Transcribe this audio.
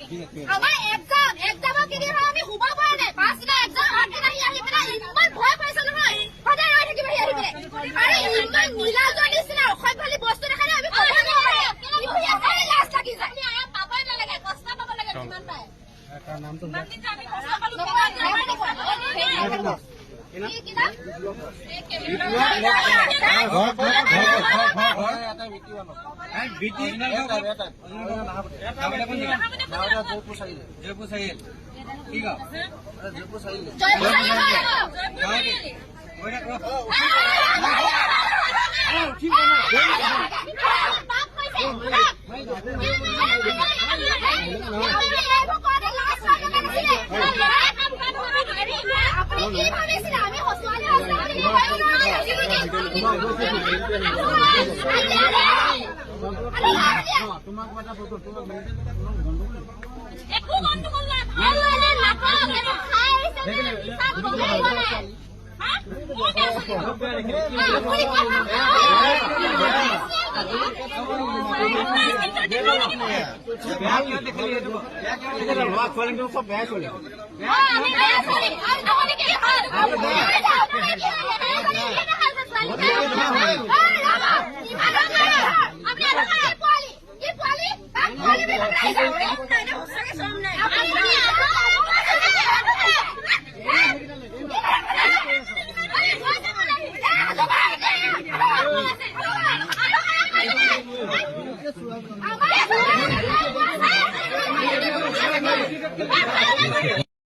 আমাৰ এক্সামৰ কেইদিন আমি শুব পৰা নাই। 5 দিনা এক্সাম 8 দিন আহি পেলাই ইমান ভয় পাইছো নহয়। সদায় ৰৈ থাকিব আহি পেলাই আৰু ইমান নীলাজৰ নিচিনা অসভ্যালি বস্তু দেখালে আমি ক'ব নোৱাৰো। লাজ লাগি যায়। পাবই নালাগে, কষ্ট পাব লাগে কিমান পায়। নামটো जयपुर साहिल ठीक है जयपुर साहिल सब बेहद चले